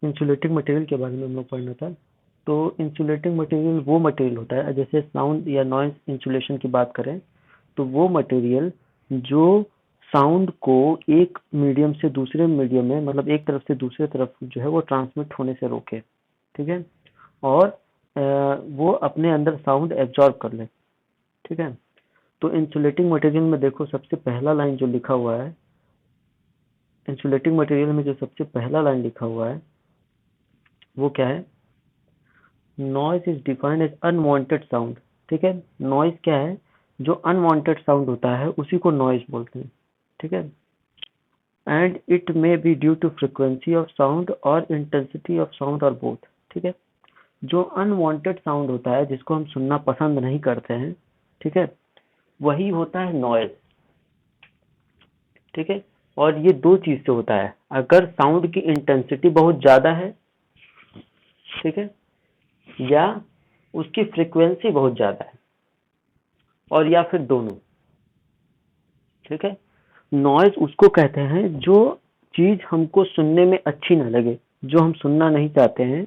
Insulating material के बारे में हम लोग पढ़ना था। तो इंसुलेटिंग मटेरियल वो मटेरियल होता है, जैसे साउंड या नॉइज इंसुलेशन की बात करें तो वो मटेरियल जो साउंड को एक मीडियम से दूसरे मीडियम में, मतलब एक तरफ से दूसरे तरफ जो है वो ट्रांसमिट होने से रोके, ठीक है, और वो अपने अंदर साउंड एब्जॉर्ब कर ले, ठीक है। तो इंसुलेटिंग मटेरियल में देखो सबसे पहला लाइन जो लिखा हुआ है, इंसुलेटिंग मटेरियल में जो सबसे पहला लाइन लिखा हुआ है वो क्या है? Noise is defined as unwanted sound, ठीक है। नॉइज क्या है? जो अनवांटेड साउंड होता है उसी को नॉइज बोलते हैं, ठीक है। And it may be due to frequency of sound और इंटेंसिटी ऑफ साउंड और बोथ, ठीक है। जो अनवांटेड साउंड होता है जिसको हम सुनना पसंद नहीं करते हैं, ठीक है, वही होता है नॉइज, ठीक है। और ये दो चीज से होता है, अगर साउंड की इंटेंसिटी बहुत ज्यादा है, ठीक है, या उसकी फ्रीक्वेंसी बहुत ज्यादा है, और या फिर दोनों, ठीक है। नॉइज उसको कहते हैं जो चीज हमको सुनने में अच्छी ना लगे, जो हम सुनना नहीं चाहते हैं,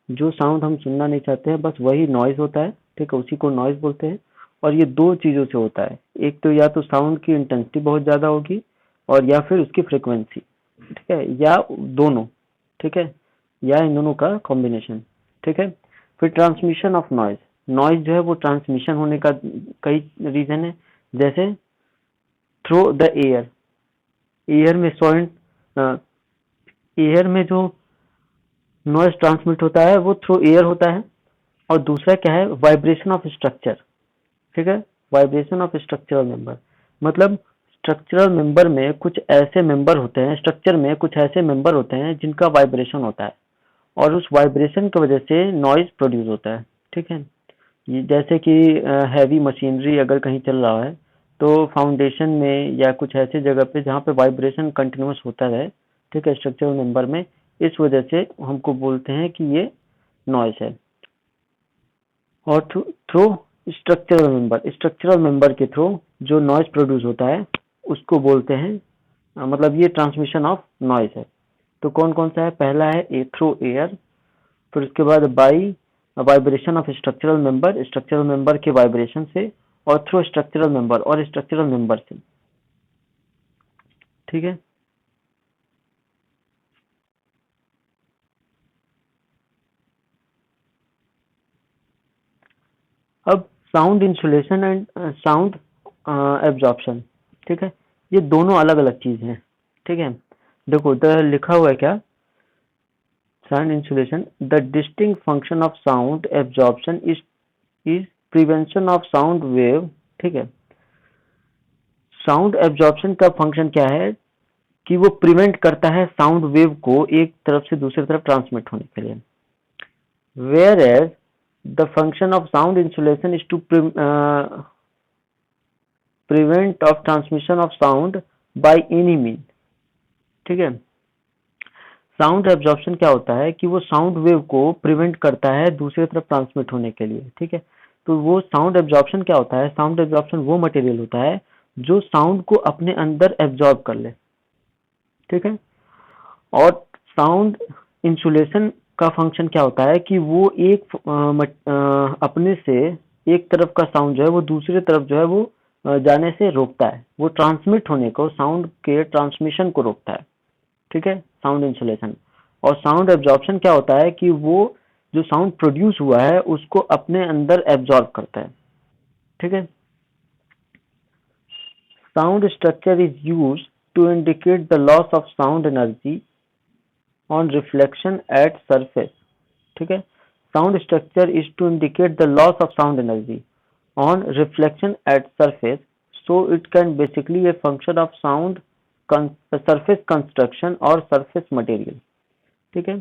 जो साउंड हम सुनना नहीं चाहते हैं, बस वही नॉइज होता है, ठीक है, उसी को नॉइज बोलते हैं। और ये दो चीजों से होता है, एक तो या तो साउंड की इंटेंसिटी बहुत ज्यादा होगी, और या फिर उसकी फ्रीक्वेंसी, ठीक है, या दोनों, ठीक है, या इन दोनों का कॉम्बिनेशन, ठीक है। फिर ट्रांसमिशन ऑफ नॉइज, नॉइज जो है वो ट्रांसमिशन होने का कई रीजन है, जैसे थ्रू द एयर, एयर में साउंड, एयर में जो नॉइज ट्रांसमिट होता है वो थ्रू एयर होता है। और दूसरा क्या है? वाइब्रेशन ऑफ स्ट्रक्चर, ठीक है, वाइब्रेशन ऑफ स्ट्रक्चरल मेंबर, मतलब स्ट्रक्चरल मेंबर में कुछ ऐसे मेंबर होते हैं, स्ट्रक्चर में कुछ ऐसे मेंबर होते हैं जिनका वाइब्रेशन होता है, और उस वाइब्रेशन की वजह से नॉइज प्रोड्यूस होता है, ठीक है। जैसे कि हैवी मशीनरी अगर कहीं चल रहा है तो फाउंडेशन में या कुछ ऐसे जगह पे जहाँ पे वाइब्रेशन कंटिन्यूस होता है, ठीक है, स्ट्रक्चरल मेंबर में, इस वजह से हमको बोलते हैं कि ये नॉइज है। और थ्रू स्ट्रक्चरल मेंबर के थ्रू जो नॉइज प्रोड्यूस होता है उसको बोलते हैं, मतलब ये ट्रांसमिशन ऑफ नॉइज है। तो कौन कौन सा है? पहला है ए थ्रू एयर, फिर उसके बाद by vibration of structural member के वाइब्रेशन से, और थ्रू स्ट्रक्चरल मेंबर और स्ट्रक्चरल मेंबर से, ठीक है। अब sound insulation and sound absorption, ठीक है, ये दोनों अलग अलग चीज हैं, ठीक है। देखो द लिखा हुआ है क्या? Sound insulation, the distinct function of sound absorption is prevention of sound wave, ठीक है। साउंड एब्जॉर्प्शन का फंक्शन क्या है कि वो प्रिवेंट करता है साउंड वेव को एक तरफ से दूसरी तरफ ट्रांसमिट होने के लिए। Whereas the function of sound insulation is to prevent of transmission of sound by any mean, ठीक है। साउंड एब्जॉर्प्शन क्या होता है कि वो साउंड वेव को प्रिवेंट करता है दूसरी तरफ ट्रांसमिट होने के लिए, ठीक है। तो वो साउंड एब्जॉर्प्शन क्या होता है? साउंड एब्जॉर्प्शन वो मटेरियल होता है जो साउंड को अपने अंदर एब्जॉर्ब कर ले, ठीक है। और साउंड इंसुलेशन का फंक्शन क्या होता है कि वो एक अपने से एक तरफ का साउंड जो है वो दूसरी तरफ जो है वो जाने से रोकता है, वो ट्रांसमिट होने को, साउंड के ट्रांसमिशन को रोकता है, ठीक है, साउंड इंसुलेशन। और साउंड एब्जॉर्प्शन क्या होता है कि वो जो साउंड प्रोड्यूस हुआ है उसको अपने अंदर एब्जॉर्ब करता है, ठीक है। Sound structure is used to indicate the loss of sound energy on reflection at surface, ठीक है। Sound structure is to indicate the loss of sound energy on reflection at surface, so it can basically a function of sound surface construction और surface material, ठीक है।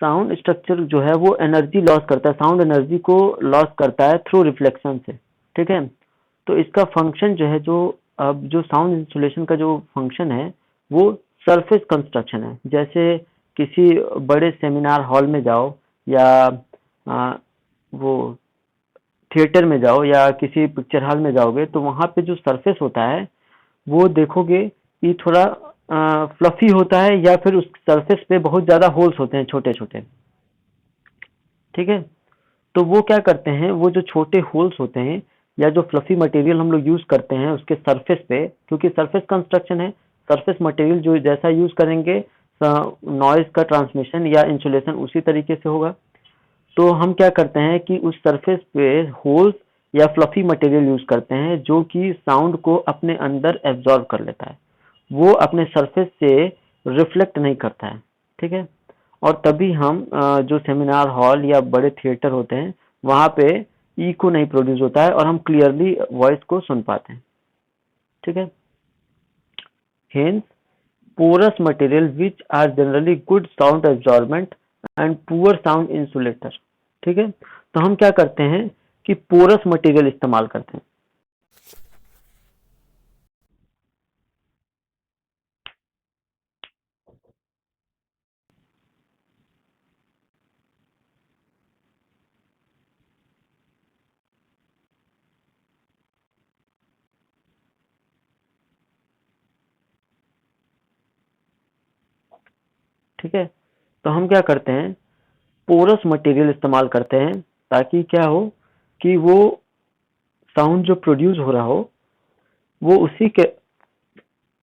Sound structure जो है वो energy loss करता है, साउंड एनर्जी को loss करता है थ्रू रिफ्लेक्शन से, ठीक है। तो इसका फंक्शन जो है, जो अब जो साउंड इंसुलेशन का जो फंक्शन है वो सरफेस कंस्ट्रक्शन है। जैसे किसी बड़े सेमिनार हॉल में जाओ, या वो थिएटर में जाओ, या किसी पिक्चर हॉल में जाओगे, तो वहाँ पे जो सरफेस होता है वो देखोगे कि थोड़ा फ्लफी होता है या फिर उस सरफेस पे बहुत ज़्यादा होल्स होते हैं छोटे छोटे। ठीक है, तो वो क्या करते हैं, वो जो छोटे होल्स होते हैं या जो फ्लफी मटेरियल हम लोग यूज़ करते हैं उसके सरफेस पे, क्योंकि सरफेस कंस्ट्रक्शन है, सरफेस मटेरियल जो जैसा यूज़ करेंगे नॉइज का ट्रांसमिशन या इंसुलेशन उसी तरीके से होगा। तो हम क्या करते हैं कि उस सरफेस पे होल्स या फ्लफी मटेरियल यूज़ करते हैं जो कि साउंड को अपने अंदर एब्जॉर्ब कर लेता है, वो अपने सरफेस से रिफ्लेक्ट नहीं करता है। ठीक है, और तभी हम जो सेमिनार हॉल या बड़े थिएटर होते हैं वहाँ पे इको नहीं प्रोड्यूस होता है और हम क्लियरली वॉइस को सुन पाते हैं। ठीक है, hence porous material which are generally good sound absorbent and poor sound insulator। ठीक है, तो हम क्या करते हैं कि पोरस मटेरियल इस्तेमाल करते हैं। ठीक है, तो हम क्या करते हैं, पोरस मटेरियल इस्तेमाल करते हैं ताकि क्या हो कि वो साउंड जो प्रोड्यूस हो रहा हो वो उसी के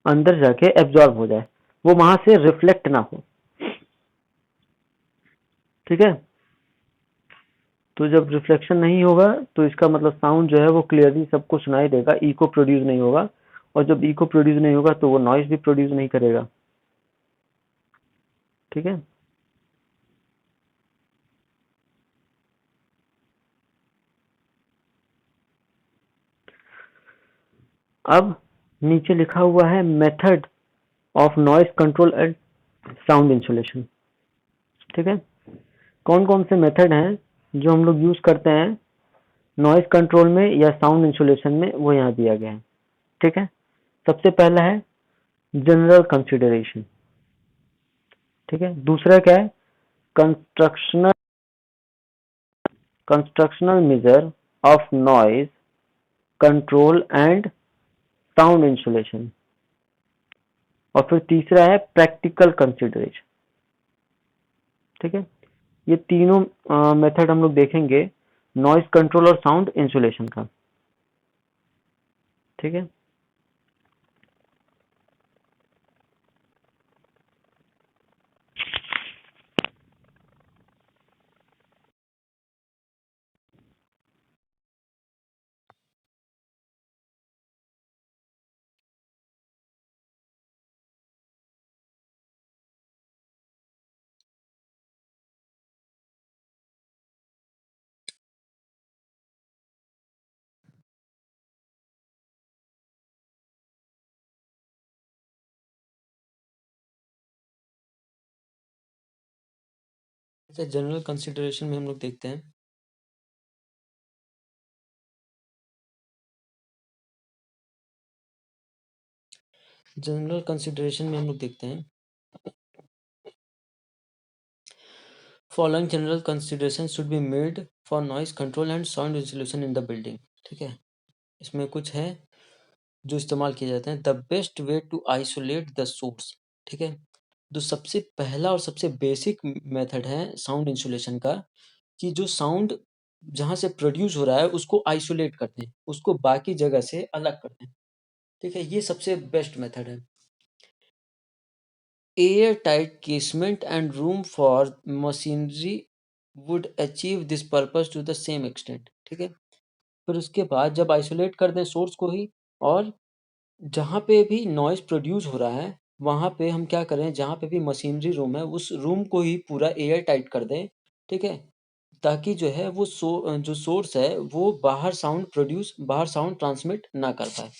अंदर जाके एब्जॉर्ब हो जाए, वो वहां से रिफ्लेक्ट ना हो। ठीक है, तो जब रिफ्लेक्शन नहीं होगा तो इसका मतलब साउंड जो है वो क्लियरली सबको सुनाई देगा, इको प्रोड्यूस नहीं होगा, और जब इको प्रोड्यूस नहीं होगा तो वो नॉइज भी प्रोड्यूस नहीं करेगा। ठीक है, अब नीचे लिखा हुआ है method of noise control and sound insulation. ठीक है, कौन कौन से मेथड हैं जो हम लोग यूज करते हैं नॉइज कंट्रोल में या साउंड इंसुलेशन में, वो यहाँ दिया गया है। ठीक है, सबसे पहला है जनरल कंसिडरेशन। ठीक है, दूसरा क्या है, constructional constructional measure of noise control and sound insulation, और फिर तीसरा है प्रैक्टिकल कंसिडरेशन। ठीक है, ये तीनों मेथड हम लोग देखेंगे नॉइज कंट्रोल और साउंड इंसुलेशन का। ठीक है, जनरल कंसिडरेशन में हम लोग देखते हैं जनरल कंसिडरेशन में हम लोग देखते हैं following general consideration should be made for noise control and sound insulation in the building. ठीक है, इसमें कुछ है जो इस्तेमाल किए जाते हैं। The best way to isolate the source. ठीक है, जो सबसे पहला और सबसे बेसिक मेथड है साउंड इंसुलेशन का, कि जो साउंड जहाँ से प्रोड्यूस हो रहा है उसको आइसोलेट करते हैं, उसको बाकी जगह से अलग करते हैं। ठीक है, ये सबसे बेस्ट मेथड है। Airtight casement and room for machinery would achieve this purpose to the same extent। ठीक है, फिर उसके बाद जब आइसोलेट कर दें सोर्स को ही, और जहाँ पे भी नॉइज प्रोड्यूस हो रहा है वहाँ पे हम क्या करें, जहाँ पे भी मशीनरी रूम है उस रूम को ही पूरा एयर टाइट कर दें। ठीक है, ताकि जो है वो जो सोर्स है वो बाहर साउंड ट्रांसमिट ना कर पाए।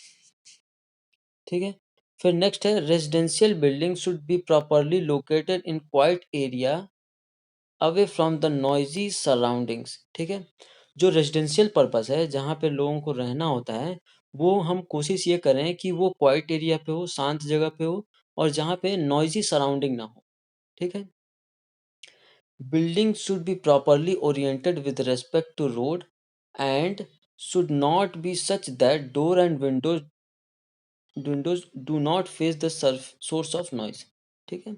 ठीक है, फिर नेक्स्ट है residential building should be properly located in quite area away from the noisy surroundings. ठीक है, जो रेजिडेंशियल पर्पस है जहाँ पे लोगों को रहना होता है वो हम कोशिश ये करें कि वो क्वाइट एरिया पे हो, शांत जगह पे हो, और जहाँ पे नॉइजी सराउंडिंग ना हो। ठीक है, building should be properly oriented with respect to road, and should not be such that door and windows windows do not face the source of noise. ठीक है।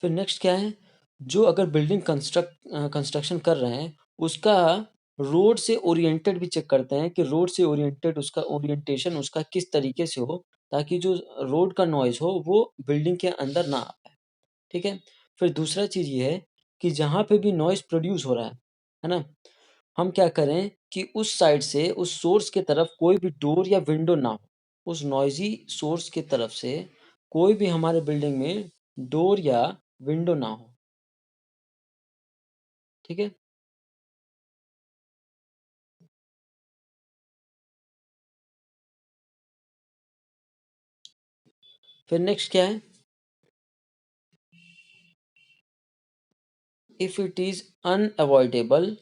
फिर नेक्स्ट क्या है, जो अगर बिल्डिंग कंस्ट्रक्शन कर रहे हैं उसका रोड से ओरिएंटेड भी चेक करते हैं कि रोड से ओरिएंटेड उसका ओरिएंटेशन उसका किस तरीके से हो, ताकि जो रोड का नॉइज हो वो बिल्डिंग के अंदर ना आ पाए। ठीक है। फिर दूसरा चीज़ ये है कि जहाँ पे भी नॉइज़ प्रोड्यूस हो रहा है ना? हम क्या करें कि उस साइड से उस सोर्स के तरफ कोई भी डोर या विंडो ना हो। उस नॉइज़ी सोर्स की तरफ से कोई भी हमारे बिल्डिंग में डोर या विंडो ना हो। ठीक है? फिर नेक्स्ट क्या है? If it is unavoidable,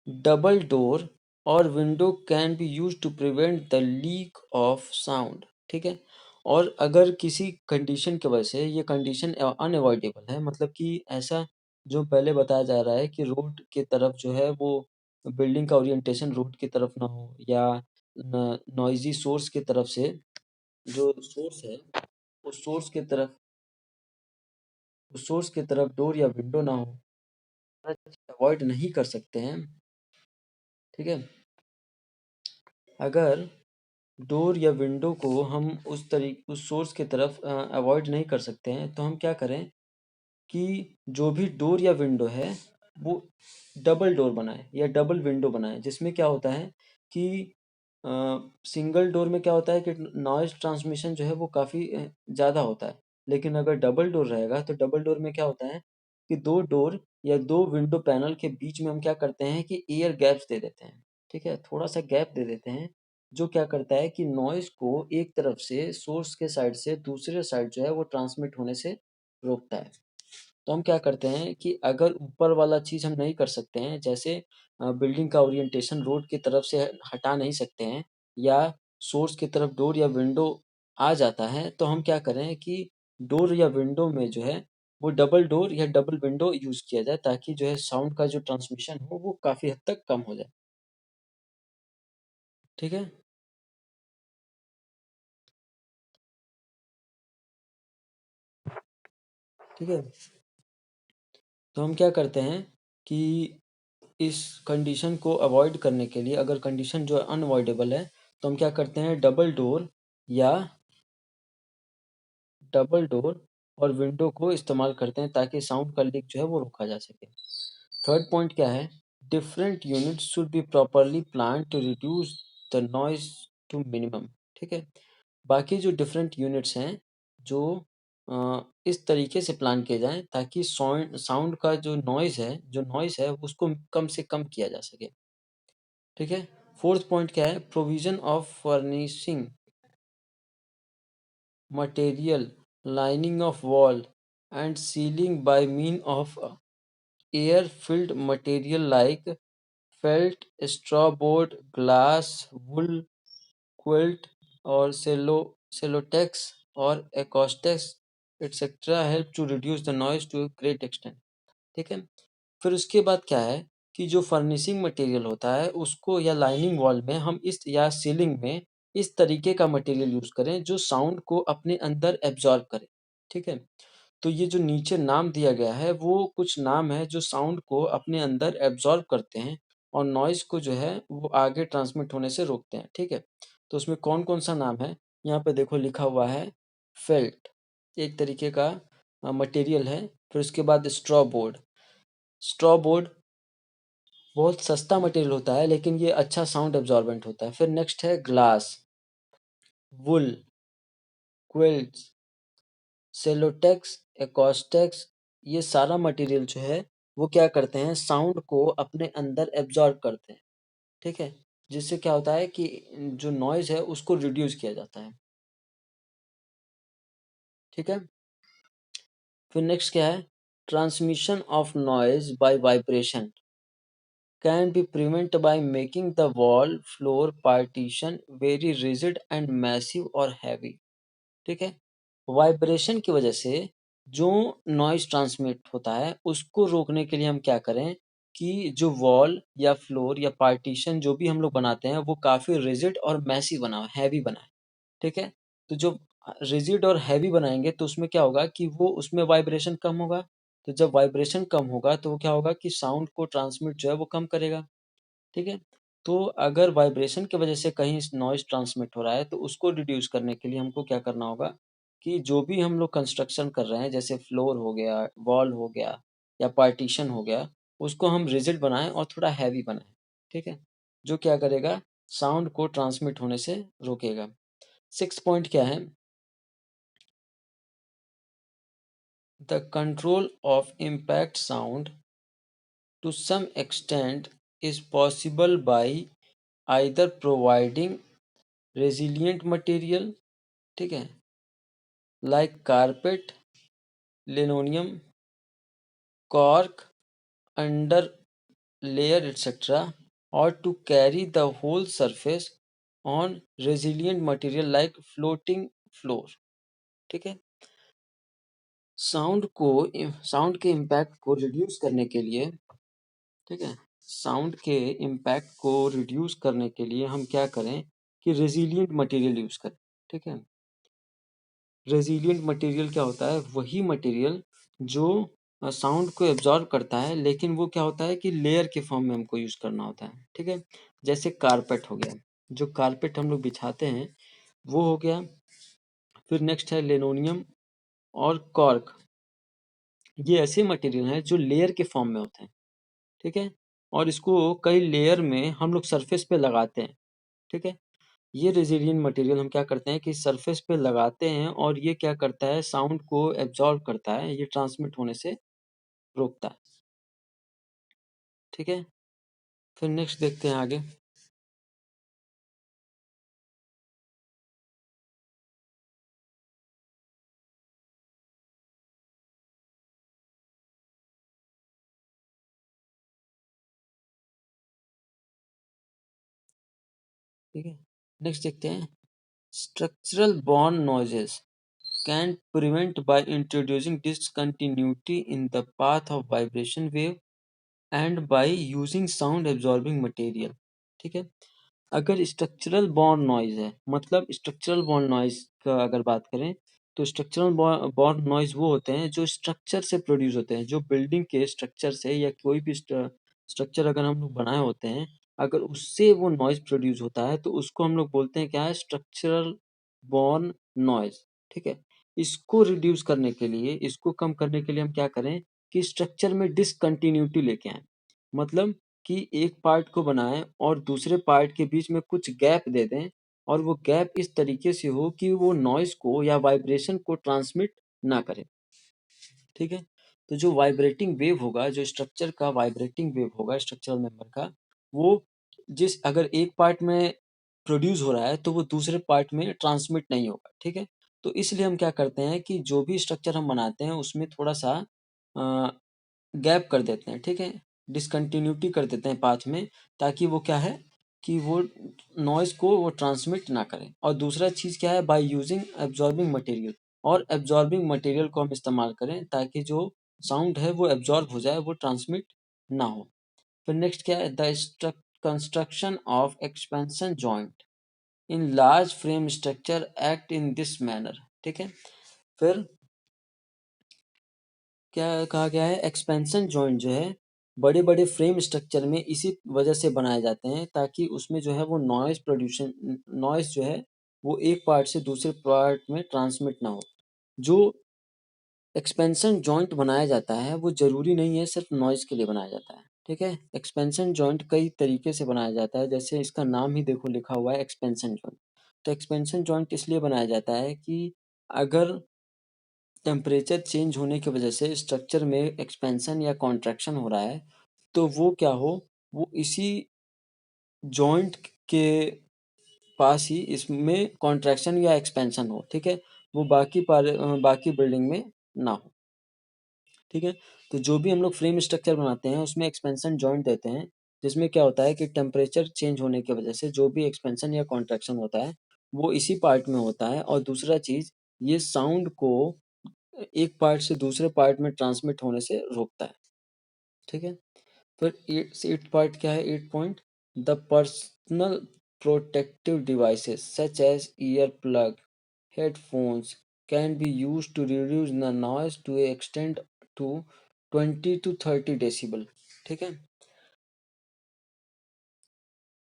double door or window can be used to prevent the leak of sound। ठीक है। और अगर किसी कंडीशन की वजह से ये कंडीशन अनअवॉइडेबल है, मतलब कि ऐसा जो पहले बताया जा रहा है कि रोड के तरफ जो है वो बिल्डिंग का ओरिएंटेशन रोड की तरफ ना हो, या नॉइजी सोर्स की तरफ से जो सोर्स है उस सोर्स के तरफ उस सोर्स की तरफ डोर या विंडो ना हो, अवॉइड नहीं कर सकते हैं। ठीक है। अगर डोर या विंडो को हम उस सोर्स की तरफ अवॉइड नहीं कर सकते हैं, तो हम क्या करें कि जो भी डोर या विंडो है वो डबल डोर बनाए या डबल विंडो बनाए, जिसमें क्या होता है कि सिंगल डोर में क्या होता है कि नॉइज ट्रांसमिशन जो है वो काफ़ी ज़्यादा होता है। लेकिन अगर डबल डोर रहेगा तो डबल डोर में क्या होता है कि दो डोर या दो विंडो पैनल के बीच में हम क्या करते हैं कि एयर गैप्स दे देते हैं। ठीक है, थोड़ा सा गैप दे देते हैं, जो क्या करता है कि नॉइज को एक तरफ से सोर्स के साइड से दूसरे साइड जो है वो ट्रांसमिट होने से रोकता है। तो हम क्या करते हैं कि अगर ऊपर वाला चीज़ हम नहीं कर सकते हैं, जैसे बिल्डिंग का ओरिएंटेशन रोड की तरफ से हटा नहीं सकते हैं, या सोर्स की तरफ डोर या विंडो आ जाता है, तो हम क्या करें कि डोर या विंडो में जो है वो डबल डोर या डबल विंडो यूज़ किया जाए, ताकि जो है साउंड का जो ट्रांसमिशन हो वो काफ़ी हद तक कम हो जाए। ठीक है। ठीक है। तो हम क्या करते हैं कि इस कंडीशन को अवॉइड करने के लिए, अगर कंडीशन जो है अनअवॉइडेबल है, तो हम क्या करते हैं या डबल डोर और विंडो को इस्तेमाल करते हैं, ताकि साउंड का लीक जो है वो रोका जा सके। थर्ड पॉइंट क्या है, different units should be properly plan to reduce the noise to minimum. ठीक है। बाकी जो डिफरेंट यूनिट्स हैं, जो इस तरीके से प्लान किए जाएं ताकि साउंड साउंड का जो नॉइज है उसको कम से कम किया जा सके। ठीक है। फोर्थ पॉइंट क्या है, provision of furnishing material lining of wall and ceiling by mean of air filled material like felt, straw board, glass, wool, quilt और सेलोटेक्स और acoustex etcetera help to reduce the noise to a great extent. ठीक है। फिर उसके बाद क्या है कि जो फर्निशिंग मटेरियल होता है उसको, या लाइनिंग वॉल में हम इस, या सीलिंग में इस तरीके का मटेरियल यूज़ करें जो साउंड को अपने अंदर एब्जॉर्ब करे। ठीक है। तो ये जो नीचे नाम दिया गया है वो कुछ नाम है जो साउंड को अपने अंदर एब्जॉर्ब करते हैं और नॉइज़ को जो है वो आगे ट्रांसमिट होने से रोकते हैं। ठीक है। तो उसमें कौन-कौन सा नाम है, यहाँ पे देखो लिखा हुआ है फेल्ट, एक तरीके का मटेरियल है। फिर उसके बाद स्ट्रॉ बोर्ड बहुत सस्ता मटेरियल होता है, लेकिन ये अच्छा साउंड एब्जॉर्बेंट होता है। फिर नेक्स्ट है ग्लास, वुल, क्विल्ट्स, सेलोटेक्स, एकॉस्टेक्स, ये सारा मटेरियल जो है वो क्या करते हैं, साउंड को अपने अंदर एब्जॉर्ब करते हैं। ठीक है। जिससे क्या होता है कि जो नॉइज है उसको रिड्यूस किया जाता है। ठीक है। फिर नेक्स्ट क्या है, transmission of noise by vibration can be prevented by making the wall floor partition very rigid and massive or heavy। ठीक है। वाइब्रेशन की वजह से जो नॉइज ट्रांसमिट होता है उसको रोकने के लिए हम क्या करें कि जो वॉल या फ्लोर या पार्टीशन जो भी हम लोग बनाते हैं वो काफ़ी रिजिड और मैसी बनाए, हैवी बनाए। ठीक है। तो जो रिजिड और हैवी बनाएंगे तो उसमें क्या होगा कि वो उसमें वाइब्रेशन कम होगा। तो जब वाइब्रेशन कम होगा तो वो क्या होगा कि साउंड को ट्रांसमिट जो है वो कम करेगा। ठीक है। तो अगर वाइब्रेशन की वजह से कहीं नॉइज ट्रांसमिट हो रहा है तो उसको रिड्यूस करने के लिए हमको क्या करना होगा कि जो भी हम लोग कंस्ट्रक्शन कर रहे हैं जैसे फ्लोर हो गया, वॉल हो गया या पार्टीशन हो गया, उसको हम रिजिड बनाएं और थोड़ा हैवी बनाएं। ठीक है। जो क्या करेगा, साउंड को ट्रांसमिट होने से रोकेगा। 6 पॉइंट क्या है? The control of impact sound to some extent is possible by either providing resilient material, ठीक है, like carpet, linoleum, cork, under layer etc., or to carry the whole surface on resilient material like floating floor। ठीक है। Sound को sound के impact को reduce करने के लिए, ठीक है, साउंड के इम्पैक्ट को रिड्यूस करने के लिए हम क्या करें कि रेजिलिएंट मटेरियल यूज करें। ठीक है। रेजिलिएंट मटेरियल क्या होता है? वही मटेरियल जो साउंड को एब्जॉर्ब करता है, लेकिन वो क्या होता है कि लेयर के फॉर्म में हमको यूज करना होता है। ठीक है। जैसे कारपेट हो गया, जो कारपेट हम लोग बिछाते हैं वो हो गया। फिर नेक्स्ट है लेनोनियम और कॉर्क। ये ऐसे मटेरियल हैं जो लेयर के फॉर्म में होते हैं। ठीक है। और इसको कई लेयर में हम लोग सरफेस पे लगाते हैं। ठीक है। ये रेजिलिएंट मटेरियल हम क्या करते हैं कि सरफेस पे लगाते हैं और ये क्या करता है, साउंड को एब्जॉर्ब करता है, ये ट्रांसमिट होने से रोकता है। ठीक है। फिर नेक्स्ट देखते हैं आगे। ठीक है। नेक्स्ट देखते हैं, structural born noises can prevent by introducing discontinuity in the path of vibration wave and by using sound absorbing material. ठीक है। अगर स्ट्रक्चरल बॉर्न नॉइज है, मतलब स्ट्रक्चरल बॉर्न नॉइज का अगर बात करें तो स्ट्रक्चरल बॉर्न नॉइज वो होते हैं जो स्ट्रक्चर से प्रोड्यूस होते हैं, जो बिल्डिंग के स्ट्रक्चर से या कोई भी स्ट्रक्चर अगर हम लोग बनाए होते हैं, अगर उससे वो नॉइज प्रोड्यूस होता है तो उसको हम लोग बोलते हैं क्या है, स्ट्रक्चरल बॉर्न नॉइज। ठीक है। इसको रिड्यूस करने के लिए, इसको कम करने के लिए हम क्या करें कि स्ट्रक्चर में डिसकंटिन्यूटी लेके आए। मतलब कि एक पार्ट को बनाएं और दूसरे पार्ट के बीच में कुछ गैप दे दें, और वो गैप इस तरीके से हो कि वो नॉइज को या वाइब्रेशन को ट्रांसमिट ना करे। ठीक है। तो जो वाइब्रेटिंग वेव होगा, जो स्ट्रक्चर का वाइब्रेटिंग वेव होगा स्ट्रक्चरल मेंबर का, वो जिस अगर एक पार्ट में प्रोड्यूस हो रहा है तो वो दूसरे पार्ट में ट्रांसमिट नहीं होगा। ठीक है। तो इसलिए हम क्या करते हैं कि जो भी स्ट्रक्चर हम बनाते हैं उसमें थोड़ा सा गैप कर देते हैं। ठीक है। डिसकंटिन्यूटी कर देते हैं पाथ में, ताकि वो क्या है कि वो नॉइज को वो ट्रांसमिट ना करें। और दूसरा चीज़ क्या है, बाय यूजिंग एब्जॉर्बिंग मटेरियल, और एब्जॉर्बिंग मटेरियल को हम इस्तेमाल करें ताकि जो साउंड है वो एब्जॉर्ब हो जाए, वो ट्रांसमिट ना हो। फिर नेक्स्ट क्या है, the construction of expansion joint in large frame structure act in this manner. ठीक है। फिर क्या कहा गया है, एक्सपेंशन जॉइंट जो है बड़े बड़े फ्रेम स्ट्रक्चर में इसी वजह से बनाए जाते हैं ताकि उसमें जो है वो नॉइज प्रोड्यूशन, नॉइज जो है वो एक पार्ट से दूसरे पार्ट में ट्रांसमिट ना हो। जो एक्सपेंशन जॉइंट बनाया जाता है वो जरूरी नहीं है सिर्फ नॉइज के लिए बनाया जाता है। ठीक है। एक्सपेंशन जॉइंट कई तरीके से बनाया जाता है, जैसे इसका नाम ही देखो लिखा हुआ है एक्सपेंशन जॉइंट। तो एक्सपेंशन जॉइंट इसलिए बनाया जाता है कि अगर टेम्परेचर चेंज होने की वजह से स्ट्रक्चर में एक्सपेंशन या कॉन्ट्रैक्शन हो रहा है, तो वो क्या हो, वो इसी जॉइंट के पास ही इसमें कॉन्ट्रैक्शन या एक्सपेंशन हो। ठीक है। वो बाकी बिल्डिंग में ना हो। ठीक है। तो जो भी हम लोग फ्रेम स्ट्रक्चर बनाते हैं उसमें एक्सपेंशन जॉइंट देते हैं, जिसमें क्या होता है कि टेम्परेचर चेंज होने की वजह से जो भी एक्सपेंशन या कॉन्ट्रैक्शन होता है वो इसी पार्ट में होता है। और दूसरा चीज़, ये साउंड को एक पार्ट से दूसरे पार्ट में ट्रांसमिट होने से रोकता है। ठीक है। फिर एट पार्ट क्या है, 8 point, the personal protective devices such as ear plug, headphones can be used to reduce the noise to a extent to 20 to 30 decibel. ठीक है।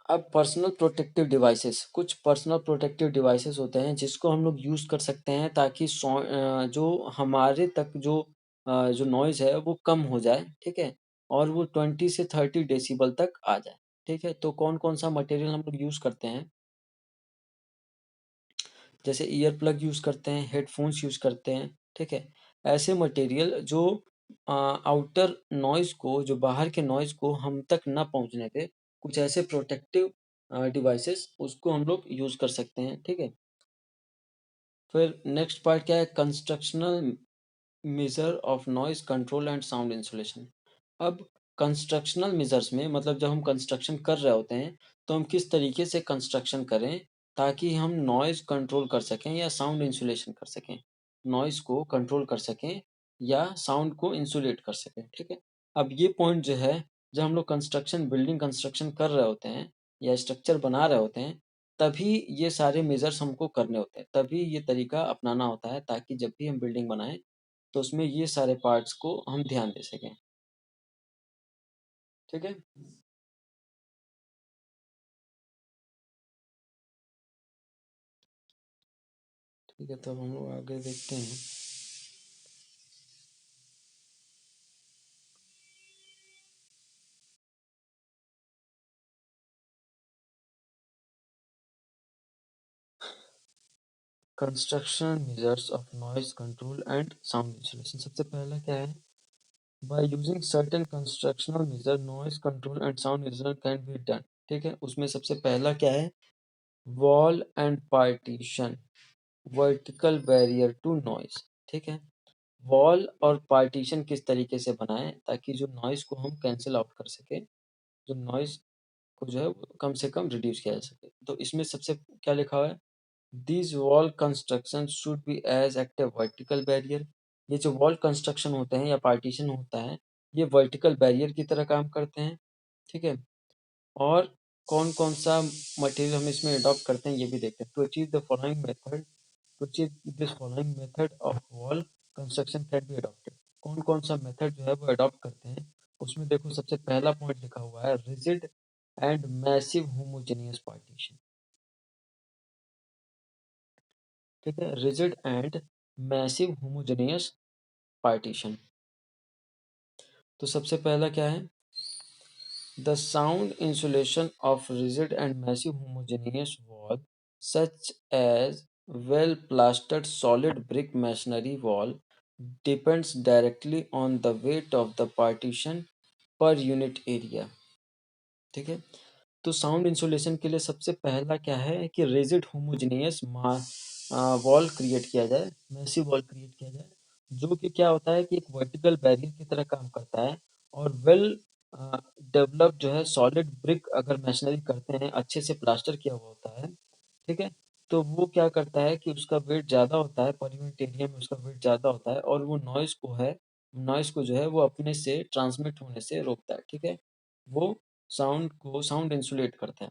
अब पर्सनल प्रोटेक्टिव डिवाइसेस, कुछ पर्सनल प्रोटेक्टिव डिवाइसेस होते हैं जिसको हम लोग यूज़ कर सकते हैं ताकि जो हमारे तक जो नॉइज़ है वो कम हो जाए, ठीक है? और वो 20 से 30 डेसिबल तक आ जाए, ठीक है? तो कौन-कौन सा मटेरियल हम लोग यूज़ करते हैं? जैसे ईयर प्लग यूज़ करते हैं, हेडफ़ोन्स यूज़ करते हैं, ठीक है? ऐसे मटेरियल जो आउटर नॉइज़ को, जो बाहर के नॉइज़ को हम तक ना पहुँचने दे, कुछ ऐसे प्रोटेक्टिव डिवाइसेस उसको हम लोग यूज़ कर सकते हैं, ठीक है? फिर नेक्स्ट पार्ट क्या है? Constructional measure of noise control and sound insulation. अब कंस्ट्रक्शनल मेजर्स में मतलब जब हम कंस्ट्रक्शन कर रहे होते हैं, तो हम किस तरीके से कंस्ट्रक्शन करें ताकि हम नॉइज़ कंट्रोल कर सकें या साउंड इंसुलेशन कर सकें। नॉइज़ को कंट्रोल कर सकें या साउंड को इंसुलेट कर सकें, ठीक है? अब ये पॉइंट जो है, जब हम लोग बिल्डिंग कंस्ट्रक्शन कर रहे होते हैं या स्ट्रक्चर बना रहे होते हैं, तभी ये सारे मेजर्स हमको करने होते हैं। तभी ये तरीका अपनाना होता है ताकि जब भी हम बिल्डिंग बनाएँ, तो उसमें ये सारे पार्ट्स को हम ध्यान दे सकें, ठीक है? ठीक है, तब हम लोग आगे देखते हैं। Construction measures of noise control and sound insulation. सबसे पहला क्या है? By using certain constructional measure noise control and sound insulation can be done. ठीक है, उसमें सबसे पहला क्या है? Wall and partition, vertical barrier to noise. ठीक है, वॉल और पार्टीशन किस तरीके से बनाएं ताकि जो नॉइज को हम कैंसिल आउट कर सके, जो नॉइज को जो है वो कम से कम रिड्यूस किया जा सके। तो इसमें सबसे क्या लिखा हुआ है? These wall constructions should be as act a vertical barrier। ये जो वॉल कंस्ट्रक्शन होते हैं या पार्टीशन होता है, ये वर्टिकल बैरियर की तरह काम करते हैं, ठीक है? और कौन-कौन सा मटेरियल हम इसमें अडॉप्ट करते हैं ये भी देखते हैं। To achieve this following method of wall construction can be adopted. कौन-कौन सा मेथड जो है वो अडॉप्ट करते हैं? उसमें देखो सबसे पहला पॉइंट लिखा हुआ है rigid and massive homogeneous partition. ठीक है, rigid and massive homogeneous partition. तो सबसे पहला क्या है? The sound insulation of rigid and massive homogeneous wall such as well plastered solid brick masonry wall depends directly on the weight of the partition per unit area. ठीक है, तो sound insulation के लिए सबसे पहला क्या है कि रिजिड होमोजेनियस वॉल क्रिएट किया जाए, मैसिव वॉल क्रिएट किया जाए, जो कि क्या होता है कि एक वर्टिकल बैरियर की तरह काम करता है। और वेल डेवलप जो है सॉलिड ब्रिक अगर मैशनरी करते हैं, अच्छे से प्लास्टर किया हुआ होता है, ठीक है, तो वो क्या करता है कि उसका वेट ज़्यादा होता है, पर यूनिट एरिया में उसका वेट ज़्यादा होता है और वो नॉइज़ को जो है वो अपने से ट्रांसमिट होने से रोकता है, ठीक है? वो साउंड इंसुलेट करता है,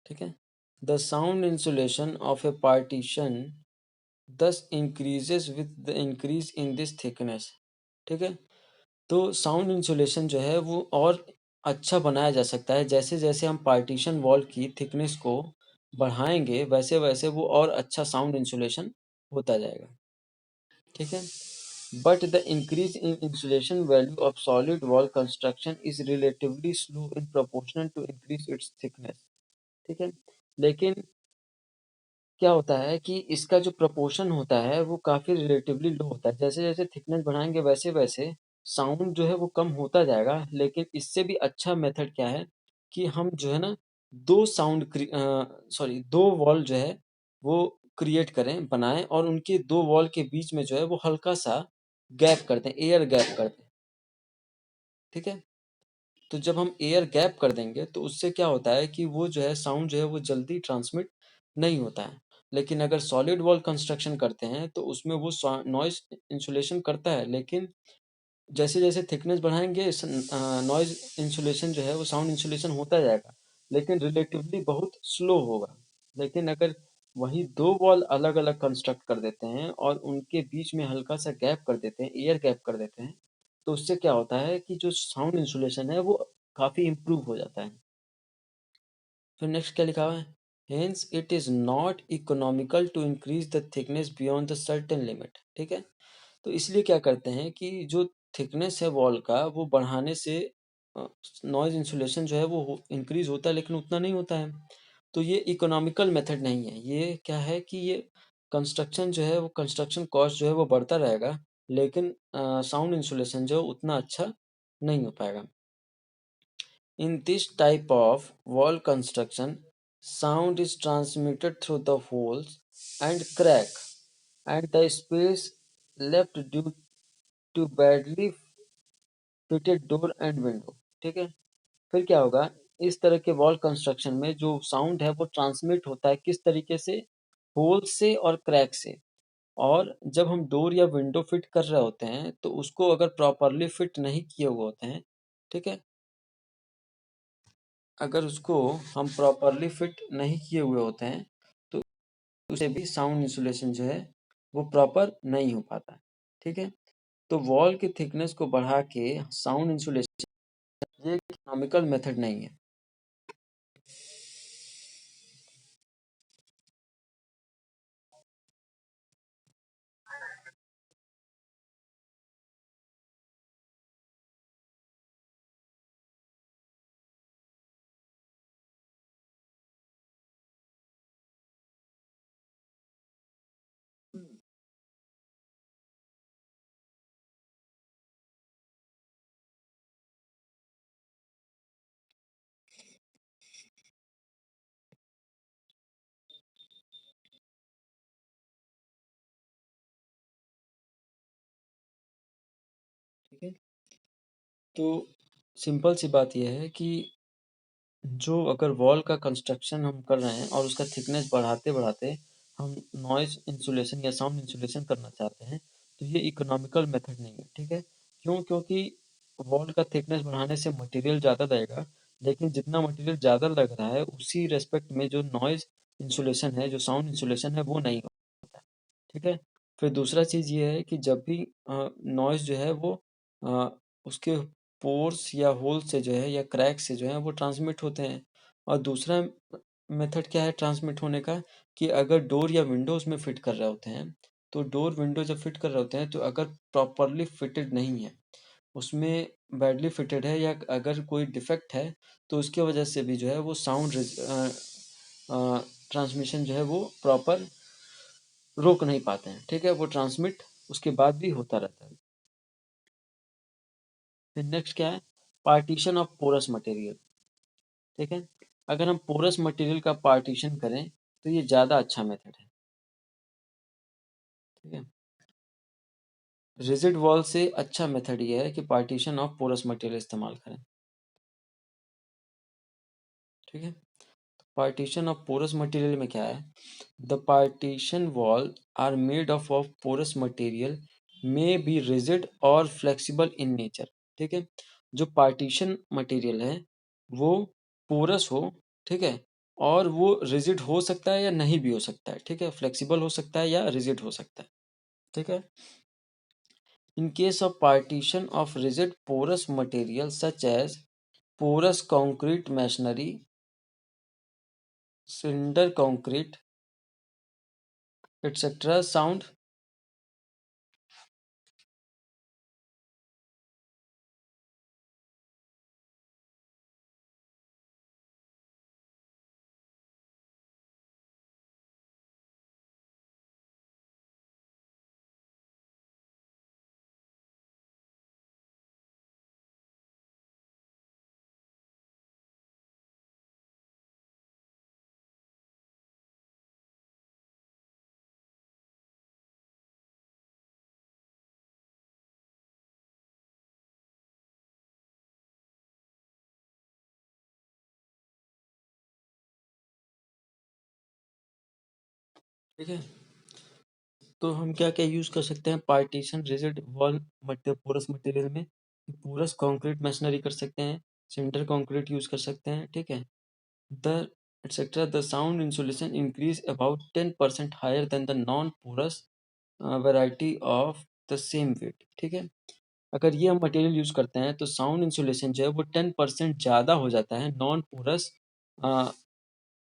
ठीक है? The sound insulation of a partition thus increases with the increase in this thickness. ठीक है, तो साउंड इंसुलेशन जो है वो और अच्छा बनाया जा सकता है जैसे जैसे हम पार्टीशन वॉल की थिकनेस को बढ़ाएंगे, वैसे वैसे वो और अच्छा साउंड इंसुलेशन होता जाएगा, ठीक है? But the increase in insulation value of solid wall construction is relatively slow in proportion to increase its thickness। ठीक है, लेकिन क्या होता है कि इसका जो प्रपोर्शन होता है वो काफ़ी रिलेटिवली लो होता है। जैसे-जैसे थिकनेस बढ़ाएँगे वैसे-वैसे साउंड जो है वो कम होता जाएगा। लेकिन इससे भी अच्छा मेथड क्या है कि हम जो है ना 2 2 वॉल जो है वो क्रिएट करें, बनाएँ और उनके 2 वॉल के बीच में जो है वो हल्का-सा गैप कर दें, एयर गैप कर दें। ठीक है? तो जब हम एयर गैप कर देंगे तो उससे क्या होता है कि वो जो है साउंड जो है वो जल्दी ट्रांसमिट नहीं होता है। लेकिन अगर सॉलिड वॉल कंस्ट्रक्शन करते हैं तो उसमें वो नॉइज़ इंसुलेशन करता है, लेकिन जैसे-जैसे थिकनेस बढ़ाएँगे नॉइज़ इंसुलेशन जो है वो साउंड इंसुलेशन होता जाएगा, लेकिन रिलेटिवली बहुत स्लो होगा। लेकिन अगर वही दो वॉल अलग अलग कंस्ट्रक्ट कर देते हैं और उनके बीच में हल्का सा गैप कर देते हैं, एयर गैप कर देते हैं, तो उससे क्या होता है कि जो साउंड इंसुलेशन है वो काफी इम्प्रूव हो जाता है। फिर नेक्स्ट क्या लिखा हुआ है, hence it is not economical to increase the thickness beyond the certain limit. ठीक है, तो इसलिए क्या करते हैं कि जो थिकनेस है वॉल का वो बढ़ाने से नॉइज इंसुलेशन जो है वो इंक्रीज होता है, लेकिन उतना नहीं होता है। तो ये इकोनॉमिकल मेथड नहीं है, ये क्या है कि ये कंस्ट्रक्शन जो है वो कंस्ट्रक्शन कॉस्ट जो है वो बढ़ता रहेगा, लेकिन साउंड इंसुलेशन जो है उतना अच्छा नहीं हो पाएगा। In this type of wall construction, sound is transmitted through the holes and crack and the space left due to badly fitted door and window। ठीक है, फिर क्या होगा, इस तरह के वॉल कंस्ट्रक्शन में जो साउंड है वो ट्रांसमिट होता है किस तरीके से, होल से और क्रैक से। और जब हम डोर या विंडो फिट कर रहे होते हैं तो उसको अगर प्रॉपरली फिट नहीं किए हुए होते हैं, ठीक है, अगर उसको हम प्रॉपरली फिट नहीं किए हुए होते हैं तो उसे भी साउंड इंसुलेशन जो है वो प्रॉपर नहीं हो पाता है। ठीक है, तो वॉल की थिकनेस को बढ़ा के साउंड इंसुलेशन ये इकोनॉमिकल मेथड नहीं है। ठीक है, तो सिंपल सी बात यह है कि जो अगर वॉल का कंस्ट्रक्शन हम कर रहे हैं और उसका थिकनेस बढ़ाते बढ़ाते हम नॉइज इंसुलेशन या साउंड इंसुलेशन करना चाहते हैं तो ये इकोनॉमिकल मेथड नहीं है। ठीक है, क्यों? क्योंकि वॉल का थिकनेस बढ़ाने से मटेरियल ज़्यादा लगेगा, लेकिन जितना मटेरियल ज़्यादा लग रहा है उसी रेस्पेक्ट में जो नॉइज इंसुलेशन है, जो साउंड इंसुलेशन है, वो नहीं होता है। ठीक है, फिर दूसरा चीज़ ये है कि जब भी नॉइज़ जो है वो अ, उसके पोर्स या होल से जो है या क्रैक से जो है वो ट्रांसमिट होते हैं। और दूसरा मेथड क्या है ट्रांसमिट होने का, कि अगर डोर या विंडो उसमें फिट कर रहे होते हैं, तो डोर विंडो जब फिट कर रहे होते हैं तो अगर प्रॉपरली फिटेड नहीं है, उसमें बैडली फिटेड है या अगर कोई डिफेक्ट है, तो उसकी वजह से भी जो है वो साउंड ट्रांसमिशन जो है वो प्रॉपर रोक नहीं पाते हैं। ठीक है, वो ट्रांसमिट उसके बाद भी होता रहता है। फिर नेक्स्ट क्या है, पार्टीशन ऑफ पोरस मटेरियल। ठीक है, अगर हम पोरस मटेरियल का पार्टीशन करें तो ये ज़्यादा अच्छा मेथड है। ठीक है, रिजिड वॉल से अच्छा मेथड ये है कि पार्टीशन ऑफ पोरस मटेरियल इस्तेमाल करें। ठीक है, पार्टीशन ऑफ पोरस मटेरियल में क्या है, the partition wall are made of porous material may be rigid और फ्लेक्सिबल इन नेचर। ठीक है, जो पार्टीशन मटेरियल है वो पोरस हो, ठीक है, और वो रिजिड हो सकता है या नहीं भी हो सकता है। ठीक है, फ्लेक्सिबल हो सकता है या रिजिड हो सकता है। ठीक है, in case of partition of rigid porous material such as porous concrete masonry, cinder concrete, etc. sound। ठीक है, तो हम क्या क्या यूज कर सकते हैं पार्टीशन रिजिड वॉल मटे पोरस मटेरियल में, पोरस कंक्रीट मशीनरी कर सकते हैं, सिंटर कंक्रीट यूज कर सकते हैं। ठीक है, the etc., the sound insulation increase about 10% higher than the non-porous variety of the same weight. ठीक है, अगर ये हम मटेरियल यूज करते हैं तो साउंड इंसुलेशन जो है वो 10% ज़्यादा हो जाता है नॉन पोरस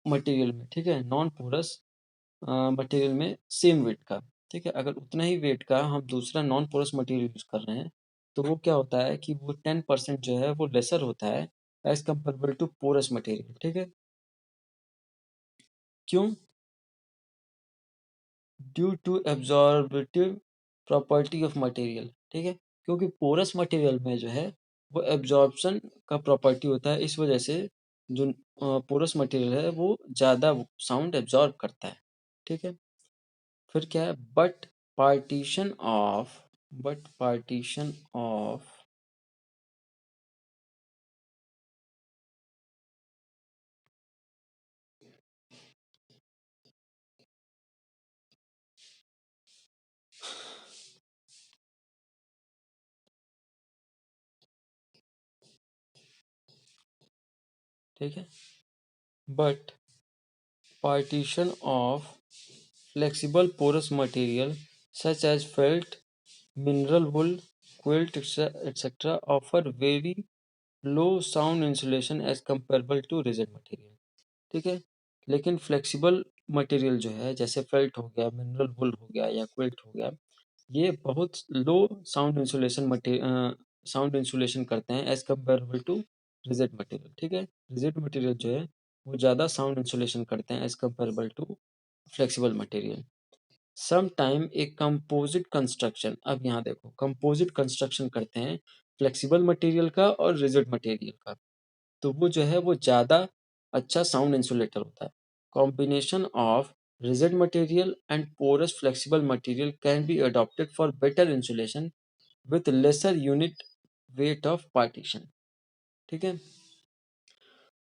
मटेरियल में। ठीक है, नॉन पोरस मटेरियल में सेम वेट का। ठीक है, अगर उतना ही वेट का हम दूसरा नॉन पोरस मटेरियल यूज कर रहे हैं तो वो क्या होता है कि वो 10% जो है वो लेसर होता है as comparable to porous material. ठीक है, क्यों? Due to absorptive property of material. ठीक है, क्योंकि पोरस मटेरियल में जो है वो एब्जॉर्प्शन का प्रॉपर्टी होता है, इस वजह से जो पोरस मटेरियल है वो ज़्यादा साउंड एब्जॉर्ब करता है। ठीक है, फिर क्या है, partition of but partition of ठीक है, but partition of flexible porous material such as felt, mineral wool, quilt, etc. offer very low sound insulation as comparable to rigid material। ठीक है, लेकिन फ्लेक्सिबल मटेरियल जो है जैसे फेल्ट हो गया, मिनरल वुल हो गया या क्विल्ट हो गया, ये बहुत लो साउंड इंसुलेशन करते हैं as comparable to rigid material. ठीक है, रिजिड मटेरियल जो है वो ज़्यादा साउंड इंसुलेशन करते हैं as comparable to flexible material. Some time एक कंपोजिट कंस्ट्रक्शन, अब यहाँ देखो कंपोजिट कंस्ट्रक्शन करते हैं फ्लेक्सिबल मटेरियल का और रिजिड मटेरियल का, तो वो जो है वो ज़्यादा अच्छा साउंड इंसुलेटर होता है। Combination of rigid material and porous flexible material can be adopted for better insulation with lesser unit weight of partition। ठीक है,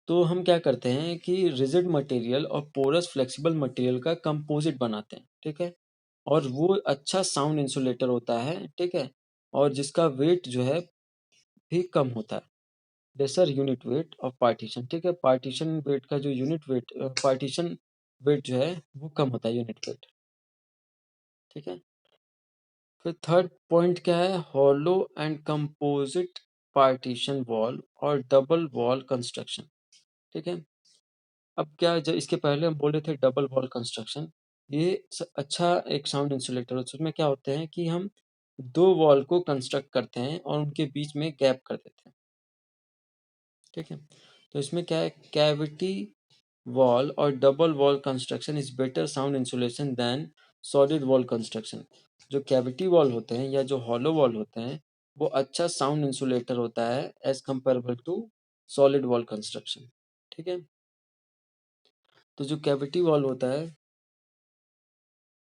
तो हम क्या करते हैं कि रिजिड मटेरियल और पोरस फ्लेक्सिबल मटेरियल का कंपोजिट बनाते हैं। ठीक है, और वो अच्छा साउंड इंसुलेटर होता है। ठीक है, और जिसका वेट जो है भी कम होता है, lesser unit weight of partition. ठीक है, पार्टीशन वेट का जो यूनिट वेट पार्टीशन वेट जो है वो कम होता है, यूनिट वेट। ठीक है, फिर थर्ड पॉइंट क्या है, hollow and composite partition wall और डबल वॉल कंस्ट्रक्शन। ठीक है, अब क्या, जब इसके पहले हम बोले थे डबल वॉल कंस्ट्रक्शन, ये अच्छा एक साउंड इंसुलेटर है। उसमें क्या होते हैं कि हम दो वॉल को कंस्ट्रक्ट करते हैं और उनके बीच में गैप कर देते हैं। ठीक है, तो इसमें क्या है, कैविटी वॉल और double wall construction is better sound insulation than solid wall construction. जो कैविटी वॉल होते हैं या जो हॉलो वॉल होते हैं वो अच्छा साउंड इंसुलेटर होता है as comparable to solid wall construction. ठीक है, तो जो कैविटी वॉल होता है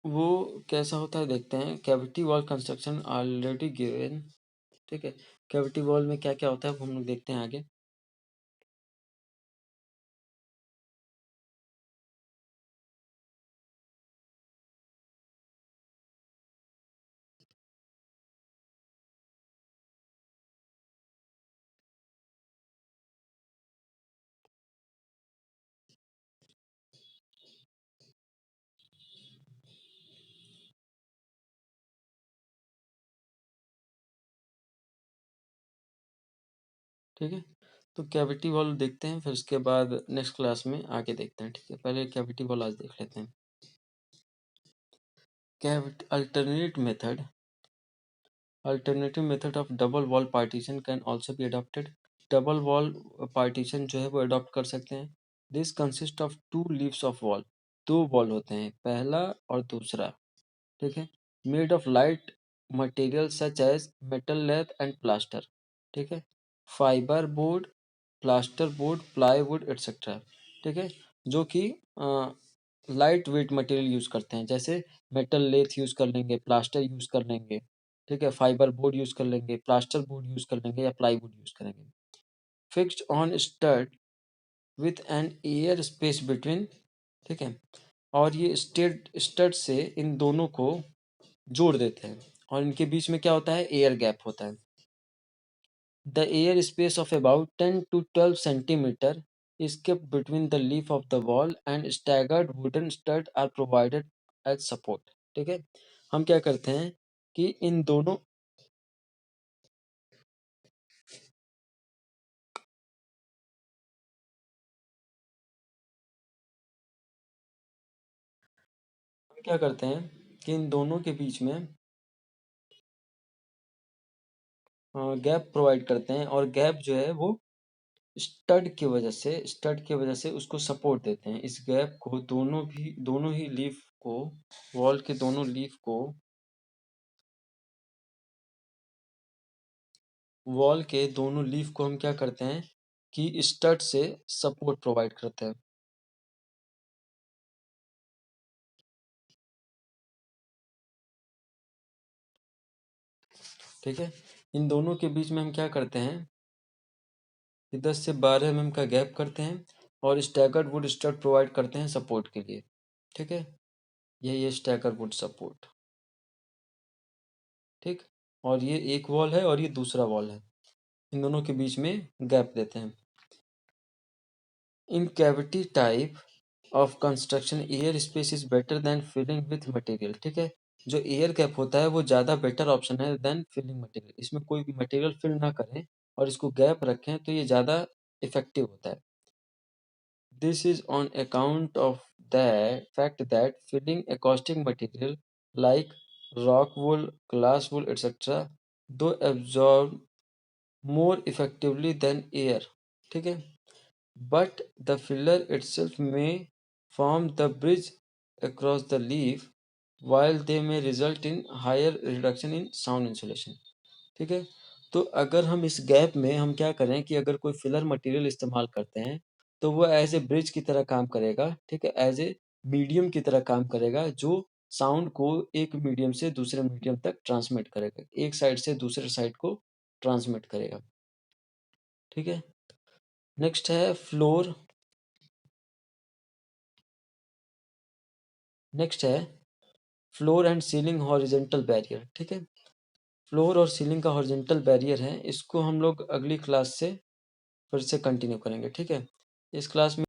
वो कैसा होता है देखते हैं। Cavity wall construction already given. ठीक है, कैविटी वॉल में क्या क्या होता है वो हम लोग देखते हैं आगे। ठीक है, तो कैविटी वॉल देखते हैं, फिर उसके बाद नेक्स्ट क्लास में आगे देखते हैं। ठीक है, पहले कैविटी वॉल आज देख लेते हैं। Cavity alternative method of double wall partition can also be adopted. Double wall partition जो है वो अडॉप्ट कर सकते हैं। This consist of two leaves of wall, दो वॉल होते हैं, पहला और दूसरा। ठीक है, made of light material such as metal lath and plaster. ठीक है, fibre board, plaster board, plywood etcetera. ठीक है, जो कि लाइट वेट मटेरियल यूज करते हैं, जैसे मेटल लेथ यूज कर लेंगे, प्लास्टर यूज कर लेंगे। ठीक है, फाइबर बोर्ड यूज कर लेंगे, प्लास्टर बोर्ड यूज कर लेंगे या प्लाईवुड यूज करेंगे। Fixed on stud with an air space between. ठीक है, और ये स्टड से इन दोनों को जोड़ देते हैं और इनके बीच में क्या होता है, एयर गैप होता है। The air space of about 10 to 12 centimetre escape between the leaf of the wall and staggered wooden stud are provided as support। ठीक है, हम क्या करते हैं कि इन दोनों हम क्या करते हैं कि इन दोनों के बीच में गैप प्रोवाइड करते हैं और गैप जो है वो स्टड की वजह से उसको सपोर्ट देते हैं। इस गैप को दोनों ही लीफ को वॉल के दोनों लीफ को हम क्या करते हैं कि स्टड से सपोर्ट प्रोवाइड करते हैं। ठीक है, इन दोनों के बीच में हम क्या करते हैं कि 10 से 12 mm का गैप करते हैं और स्टैगर्ड वुड स्टड प्रोवाइड करते हैं सपोर्ट के लिए। ठीक है, ये स्टैगर्ड वुड सपोर्ट। ठीक, और ये एक वॉल है और ये दूसरा वॉल है, इन दोनों के बीच में गैप देते हैं। In cavity type of construction air space is better than filling with material. ठीक है, जो एयर गैप होता है वो ज़्यादा बेटर ऑप्शन है देन फिलिंग मटेरियल। इसमें कोई भी मटेरियल फिल ना करें और इसको गैप रखें तो ये ज़्यादा इफेक्टिव होता है। This is on account of the fact that filling acoustic material like rock wool, glass wool, etc. though absorb more effectively than air, ठीक है, but the filler itself may form the bridge across the leaf while they may result in higher reduction in sound insulation। ठीक है, तो अगर हम इस gap में हम क्या करें कि अगर कोई फिलर मटेरियल इस्तेमाल करते हैं तो वो एज ए ब्रिज की तरह काम करेगा। ठीक है, एज ए मीडियम की तरह काम करेगा जो साउंड को एक मीडियम से दूसरे मीडियम तक ट्रांसमिट करेगा, एक साइड से दूसरे साइड को ट्रांसमिट करेगा। ठीक है, नेक्स्ट है फ्लोर। नेक्स्ट है floor and ceiling horizontal barrier. ठीक है, फ्लोर और सीलिंग का हॉरिजेंटल बैरियर है, इसको हम लोग अगली क्लास से फिर से कंटिन्यू करेंगे। ठीक है, इस क्लास में